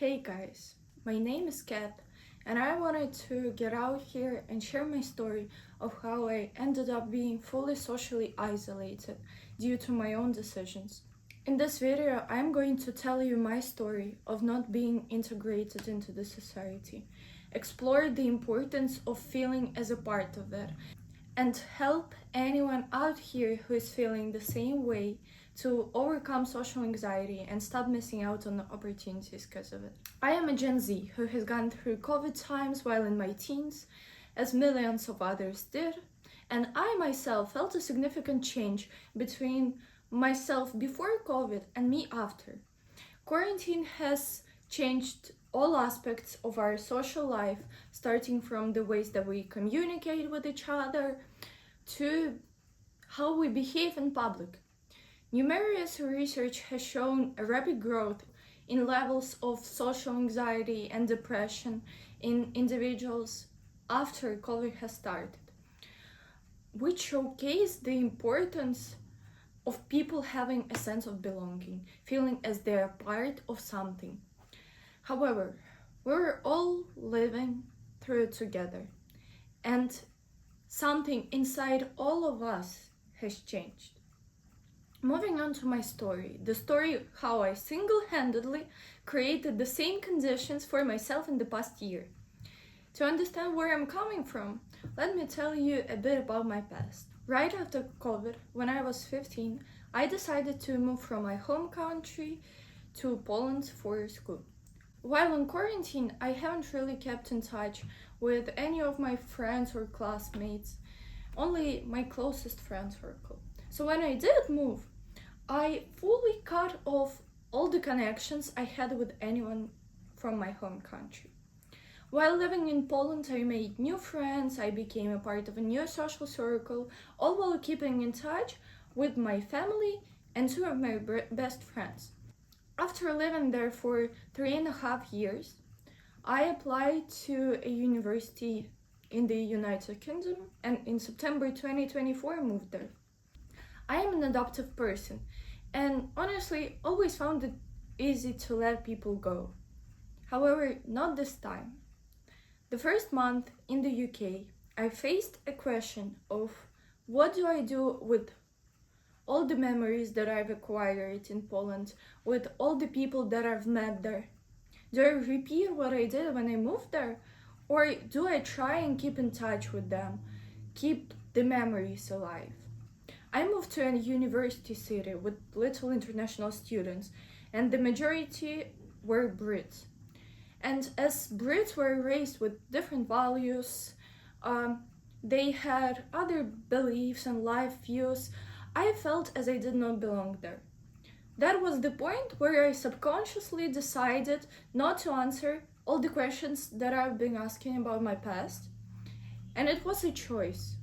Hey guys, my name is Kat, and I wanted to get out here and share my story of how I ended up being fully socially isolated due to my own decisions. In this video, I'm going to tell you my story of not being integrated into the society, explore the importance of feeling as a part of it, and help anyone out here who is feeling the same way to overcome social anxiety and stop missing out on opportunities because of it. I am a Gen Z who has gone through COVID times while in my teens, as millions of others did, and I myself felt a significant change between myself before COVID and me after. Quarantine has changed all aspects of our social life, starting from the ways that we communicate with each other to how we behave in public. Numerous research has shown a rapid growth in levels of social anxiety and depression in individuals after COVID has started, which showcase the importance of people having a sense of belonging, feeling as they are part of something. However, we're all living through it together, and something inside all of us has changed. Moving on to my story, the story how I single-handedly created the same conditions for myself in the past year. To understand where I'm coming from, let me tell you a bit about my past. Right after COVID, when I was 15, I decided to move from my home country to Poland for school. While in quarantine, I haven't really kept in touch with any of my friends or classmates, only my closest friend circle. So when I did move, I fully cut off all the connections I had with anyone from my home country. While living in Poland, I made new friends, I became a part of a new social circle, all while keeping in touch with my family and two of my best friends. After living there for 3.5 years, I applied to a university in the United Kingdom and in September 2024 moved there. I am an adoptive person and honestly always found it easy to let people go. However, not this time. The first month in the UK, I faced a question of what do I do with all the memories that I've acquired in Poland, with all the people that I've met there. Do I repeat what I did when I moved there? Or do I try and keep in touch with them, keep the memories alive? I moved to a university city with little international students, and the majority were Brits. And as Brits were raised with different values, they had other beliefs and life views, I felt as I did not belong there. That was the point where I subconsciously decided not to answer all the questions that I've been asking about my past. And it was a choice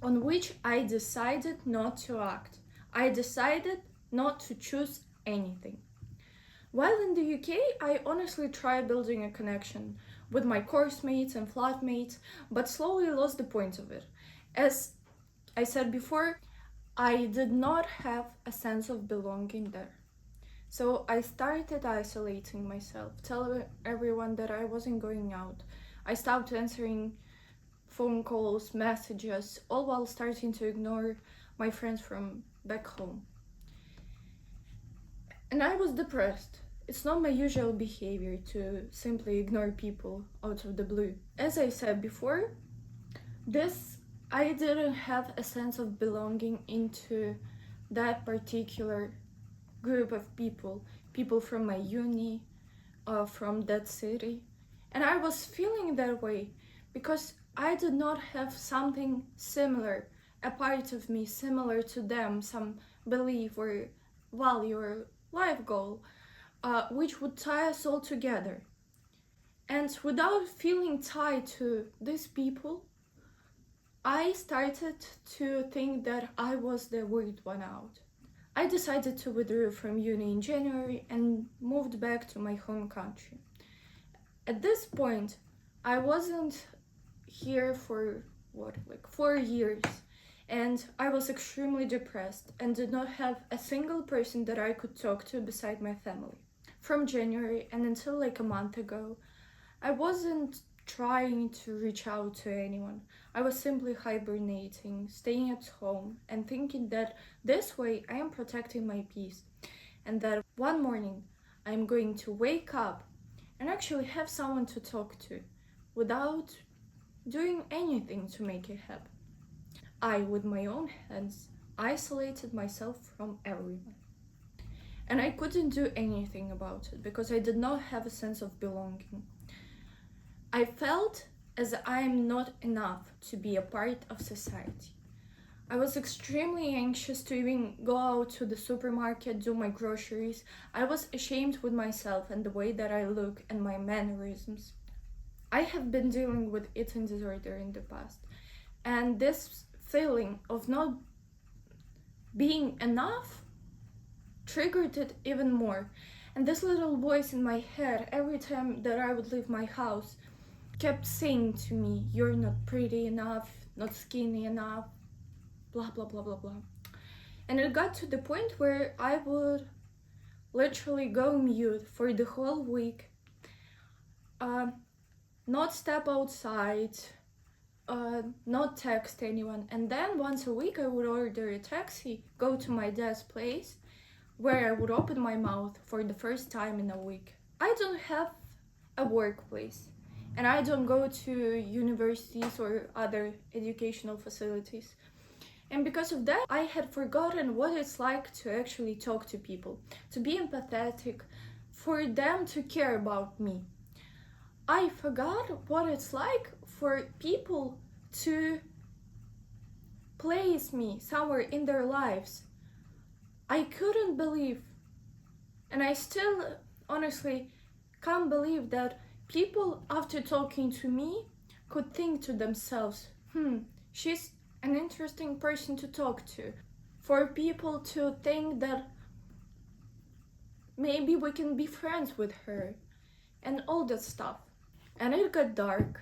on which I decided not to act. I decided not to choose anything. While in the UK, I honestly tried building a connection with my course mates and flatmates, but slowly lost the point of it. As I said before, I did not have a sense of belonging there. So I started isolating myself, telling everyone that I wasn't going out. I stopped answering phone calls, messages, all while starting to ignore my friends from back home. And I was depressed. It's not my usual behavior to simply ignore people out of the blue. As I said before, I didn't have a sense of belonging into that particular group of people from my uni, from that city. And I was feeling that way because I did not have something similar, a part of me similar to them, some belief or value or life goal, which would tie us all together. And without feeling tied to these people, I started to think that I was the weird one out. I decided to withdraw from uni in January and moved back to my home country. At this point, I wasn't here for 4 years, and I was extremely depressed and did not have a single person that I could talk to beside my family. from January and until like a month ago, I wasn't trying to reach out to anyone. I was simply hibernating, staying at home, and thinking that this way I am protecting my peace, and that one morning I'm going to wake up and actually have someone to talk to without doing anything to make it happen. I, with my own hands, isolated myself from everyone. And I couldn't do anything about it because I did not have a sense of belonging. I felt as I am not enough to be a part of society. I was extremely anxious to even go out to the supermarket, do my groceries. I was ashamed with myself and the way that I look and my mannerisms. I have been dealing with eating disorder in the past, and this feeling of not being enough triggered it even more. And this little voice in my head, every time that I would leave my house, kept saying to me, "You're not pretty enough, not skinny enough, blah blah blah blah blah." And it got to the point where I would literally go mute for the whole week, not step outside, not text anyone. And then once a week I would order a taxi, go to my dad's place, where I would open my mouth for the first time in a week. I don't have a workplace, and I don't go to universities or other educational facilities. And because of that, I had forgotten what it's like to actually talk to people, to be empathetic, for them to care about me. I forgot what it's like for people to place me somewhere in their lives. I couldn't believe, and I still honestly can't believe that people, after talking to me, could think to themselves, she's an interesting person to talk to. For people to think that maybe we can be friends with her, and all that stuff. And it got dark.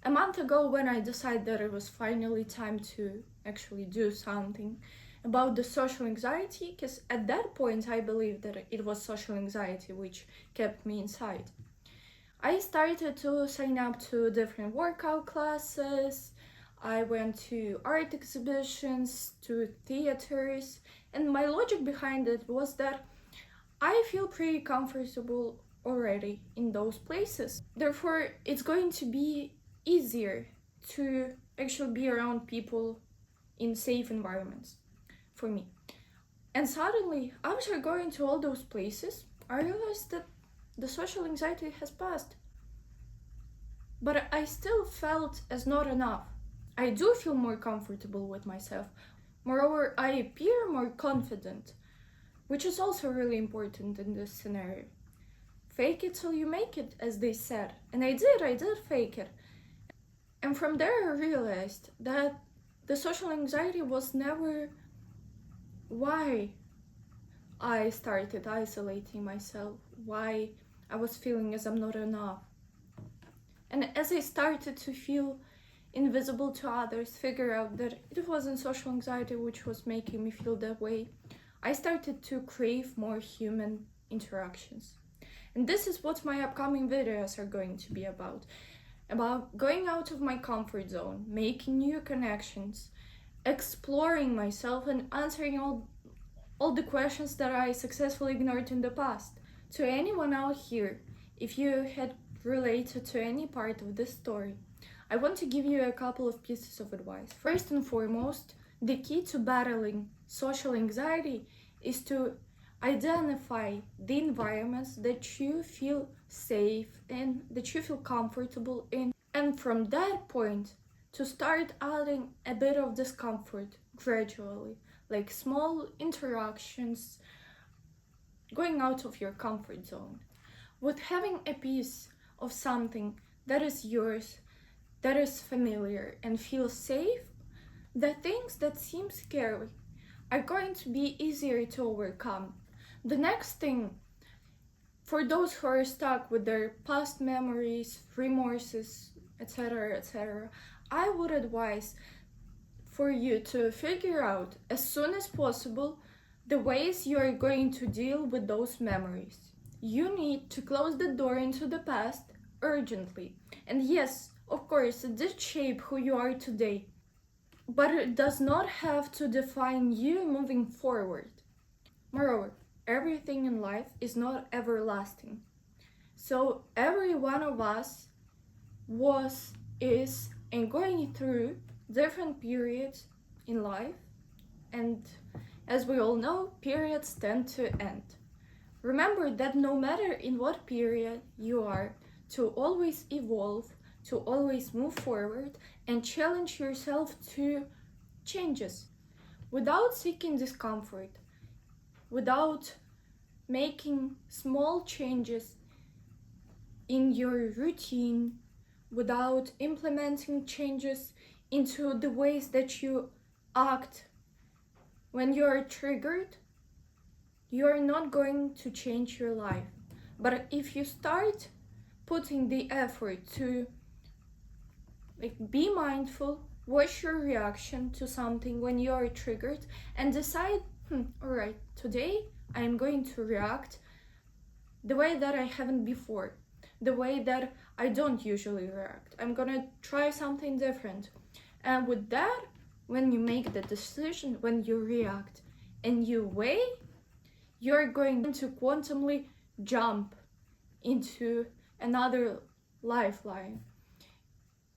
A month ago, when I decided that it was finally time to actually do something about the social anxiety, because at that point I believed that it was social anxiety which kept me inside. I started to sign up to different workout classes. I went to art exhibitions, to theaters, and my logic behind it was that I feel pretty comfortable already in those places. Therefore, it's going to be easier to actually be around people in safe environments for me. And suddenly, after going to all those places, I realized that the social anxiety has passed. But I still felt as not enough. I do feel more comfortable with myself. Moreover, I appear more confident, which is also really important in this scenario. Fake it till you make it, as they said. And I did fake it. And from there I realized that the social anxiety was never why I started isolating myself, why I was feeling as I'm not enough. And as I started to feel invisible to others, figure out that it wasn't social anxiety which was making me feel that way, I started to crave more human interactions. And this is what my upcoming videos are going to be about going out of my comfort zone, making new connections, exploring myself, and answering all the questions that I successfully ignored in the past. To anyone out here, if you had related to any part of this story, I want to give you a couple of pieces of advice. First and foremost, the key to battling social anxiety is to identify the environments that you feel safe in, that you feel comfortable in, and from that point to start adding a bit of discomfort gradually, like small interactions, going out of your comfort zone. With having a piece of something that is yours, that is familiar and feels safe, the things that seem scary are going to be easier to overcome. The next thing, for those who are stuck with their past memories, remorses, etc., I would advise for you to figure out as soon as possible the ways you are going to deal with those memories. You need to close the door into the past urgently. And yes, of course, it did shape who you are today, but it does not have to define you moving forward. Moreover, everything in life is not everlasting. So every one of us was, is, and going through different periods in life, and as we all know, periods tend to end. Remember that no matter in what period you are, to always evolve, to always move forward, and challenge yourself to changes without seeking discomfort, without making small changes in your routine, without implementing changes into the ways that you act when you're triggered, you're not going to change your life. But if you start putting the effort to be mindful, watch your reaction to something when you are triggered, and decide, all right, today I am going to react the way that I haven't before, the way that I don't usually react. I'm gonna try something different. And with that, when you make the decision, when you react and you weigh, you're going to quantumly jump into another lifeline.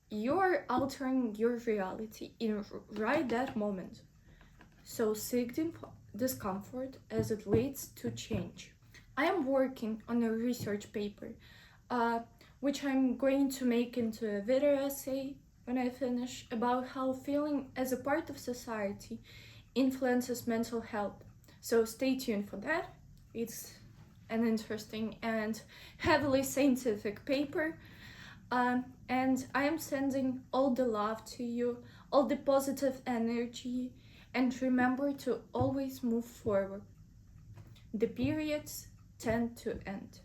You're altering your reality in right that moment. So seek discomfort as it leads to change. I am working on a research paper, which I'm going to make into a video essay when I finish, about how feeling as a part of society influences mental health. So stay tuned for that. It's an interesting and heavily scientific paper. And I am sending all the love to you, all the positive energy, and remember to always move forward. The periods tend to end.